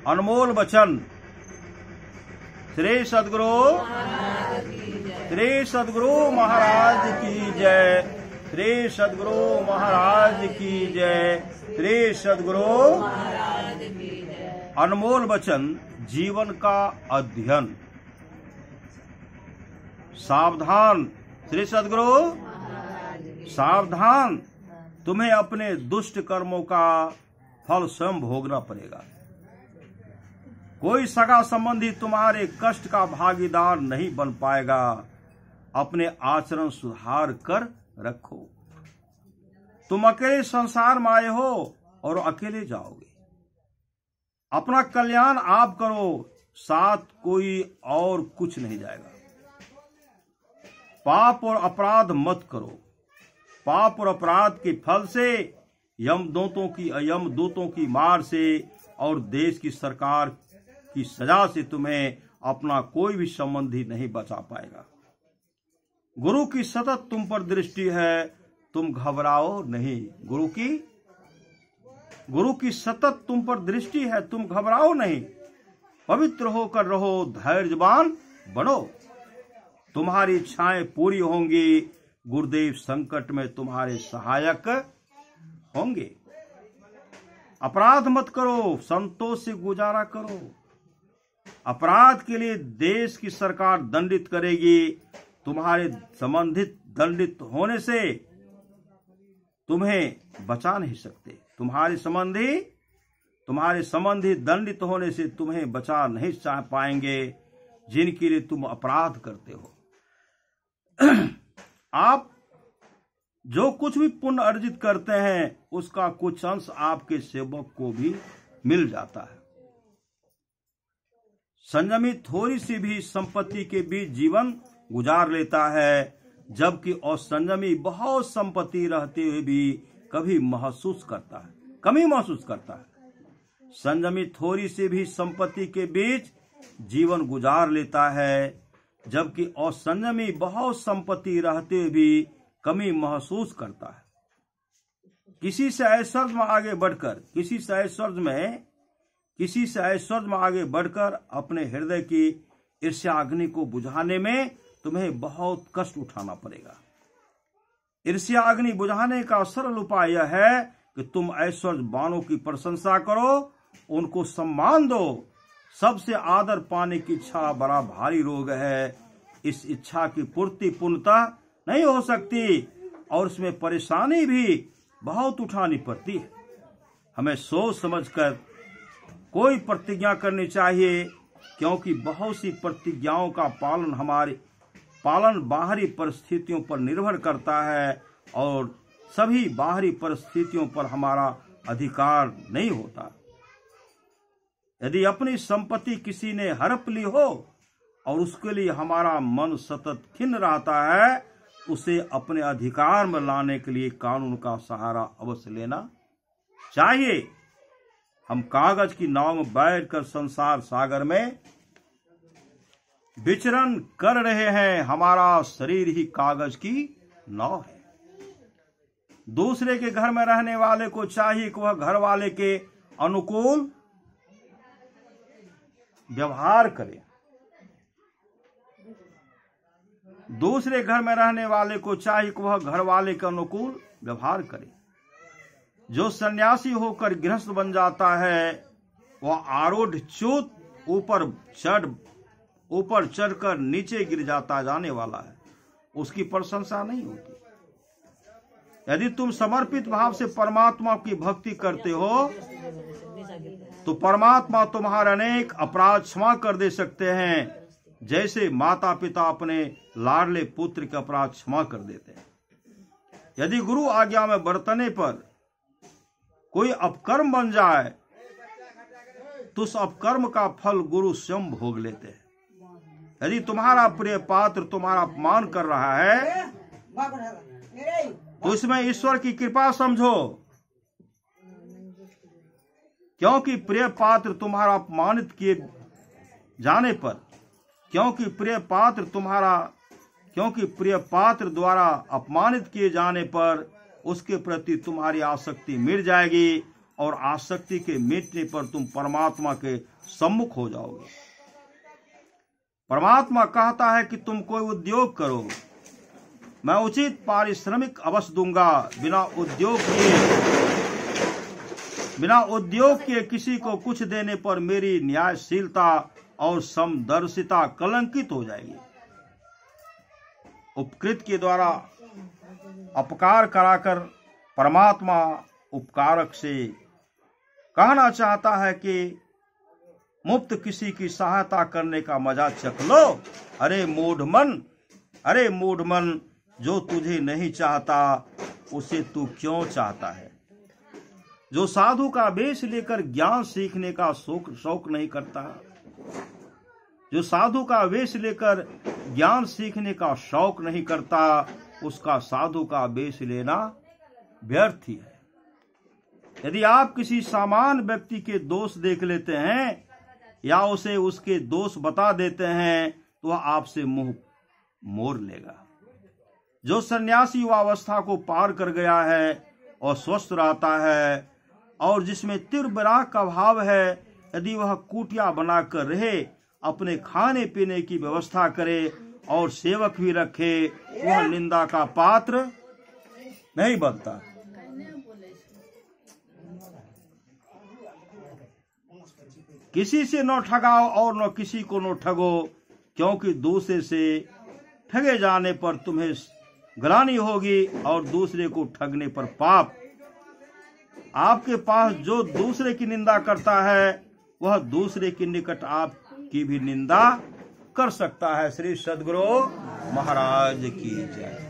अनमोल वचन श्री सद्गुरु महाराज की जय। श्री सद्गुरु महाराज की जय। श्री सद्गुरु अनमोल वचन जीवन का अध्ययन। सावधान श्री सद्गुरु, सावधान, तुम्हें अपने दुष्ट कर्मों का फल स्वयं भोगना पड़ेगा। कोई सगा संबंधी तुम्हारे कष्ट का भागीदार नहीं बन पाएगा। अपने आचरण सुधार कर रखो। तुम अकेले संसार में आए हो और अकेले जाओगे। अपना कल्याण आप करो, साथ कोई और कुछ नहीं जाएगा। पाप और अपराध मत करो। पाप और अपराध के फल से यमदूतों की मार से और देश की सरकार की सजा से तुम्हें अपना कोई भी संबंधी नहीं बचा पाएगा। गुरु की सतत तुम पर दृष्टि है, तुम घबराओ नहीं। गुरु की सतत तुम पर दृष्टि है, तुम घबराओ नहीं। पवित्र होकर रहो, धैर्यवान बनो। तुम्हारी इच्छाएं पूरी होंगी। गुरुदेव संकट में तुम्हारे सहायक होंगे। अपराध मत करो, संतोष से गुजारा करो। अपराध के लिए देश की सरकार दंडित करेगी। तुम्हारे संबंधित दंडित होने से तुम्हें बचा नहीं सकते। तुम्हारे संबंधी दंडित होने से तुम्हें बचा नहीं पाएंगे, जिनके लिए तुम अपराध करते हो। आप जो कुछ भी पुण्य अर्जित करते हैं, उसका कुछ अंश आपके सेवक को भी मिल जाता है। संयमी थोड़ी सी भी संपत्ति के बीच जीवन गुजार लेता है, जबकि असंयमी बहुत संपत्ति रहते हुए भी कमी महसूस करता है। संयमी थोड़ी सी भी संपत्ति के बीच जीवन गुजार लेता है, जबकि असंयमी बहुत संपत्ति रहते हुए भी कमी महसूस करता है। किसी से ऐश्वर्य में आगे बढ़कर अपने हृदय की ईर्ष्या अग्नि को बुझाने में तुम्हें बहुत कष्ट उठाना पड़ेगा। ईर्ष्या अग्नि बुझाने का सरल उपाय यह है कि तुम ऐश्वर्यवानों की प्रशंसा करो, उनको सम्मान दो। सबसे आदर पाने की इच्छा बड़ा भारी रोग है। इस इच्छा की पूर्ति पूर्णतः नहीं हो सकती और इसमें परेशानी भी बहुत उठानी पड़ती है। हमें सोच समझकर कोई प्रतिज्ञा करनी चाहिए, क्योंकि बहुत सी प्रतिज्ञाओं का पालन बाहरी परिस्थितियों पर निर्भर करता है और सभी बाहरी परिस्थितियों पर हमारा अधिकार नहीं होता। यदि अपनी संपत्ति किसी ने हड़प ली हो और उसके लिए हमारा मन सतत खिन्न रहता है, उसे अपने अधिकार में लाने के लिए कानून का सहारा अवश्य लेना चाहिए। हम कागज की नाव में बैठकर संसार सागर में विचरण कर रहे हैं। हमारा शरीर ही कागज की नाव है। दूसरे के घर में रहने वाले को चाहिए कि वह घर वाले के अनुकूल व्यवहार करे। दूसरे घर में रहने वाले को चाहिए कि वह घर वाले के अनुकूल व्यवहार करे। जो सन्यासी होकर गृहस्थ बन जाता है, वह आरूढ़ च्युत ऊपर चढ़कर नीचे गिर जाने वाला है। उसकी प्रशंसा नहीं होती। यदि तुम समर्पित भाव से परमात्मा की भक्ति करते हो, तो परमात्मा तुम्हारे अनेक अपराध क्षमा कर दे सकते हैं, जैसे माता पिता अपने लाडले पुत्र के अपराध क्षमा कर देते हैं। यदि गुरु आज्ञा में बरतने पर कोई अपकर्म बन जाए, तो उस अपकर्म का फल गुरु स्वयं भोग लेते हैं। यदि तुम्हारा प्रिय पात्र तुम्हारा अपमान कर रहा है, तो इसमें ईश्वर की कृपा समझो, क्योंकि प्रिय पात्र तुम्हारा अपमानित किए जाने पर, क्योंकि प्रिय पात्र द्वारा अपमानित किए जाने पर उसके प्रति तुम्हारी आसक्ति मिट जाएगी और आसक्ति के मिटने पर तुम परमात्मा के सम्मुख हो जाओगे। परमात्मा कहता है कि तुम कोई उद्योग करो, मैं उचित पारिश्रमिक अवश्य दूंगा। बिना उद्योग किए किसी को कुछ देने पर मेरी न्यायशीलता और समदर्शिता कलंकित हो जाएगी। उपकृत के द्वारा अपकार कराकर परमात्मा उपकारक से कहना चाहता है कि मुफ्त किसी की सहायता करने का मजा चख लो। अरे मूढ़ मन, जो तुझे नहीं चाहता उसे तू क्यों चाहता है? जो साधु का वेश लेकर ज्ञान सीखने का शौक नहीं करता, जो साधु का वेश लेकर ज्ञान सीखने का शौक नहीं करता, उसका साधु का वेश लेना व्यर्थ ही है। यदि आप किसी सामान्य व्यक्ति के दोष देख लेते हैं या उसे उसके दोष बता देते हैं तो वह आपसे मुंह मोड़ लेगा। जो सन्यासी युवावस्था को पार कर गया है और स्वस्थ रहता है और जिसमें तीव्र विराग का भाव है, यदि वह कुटिया बनाकर रहे, अपने खाने पीने की व्यवस्था करे और सेवक भी रखे, वह निंदा का पात्र नहीं बनता। किसी से न ठगाओ और न किसी को न ठगो, क्योंकि दूसरे से ठगे जाने पर तुम्हें ग्लानि होगी और दूसरे को ठगने पर पाप। आपके पास जो दूसरे की निंदा करता है वह दूसरे के निकट आपकी भी निंदा कर सकता है। श्री सद्गुरु महाराज की जय।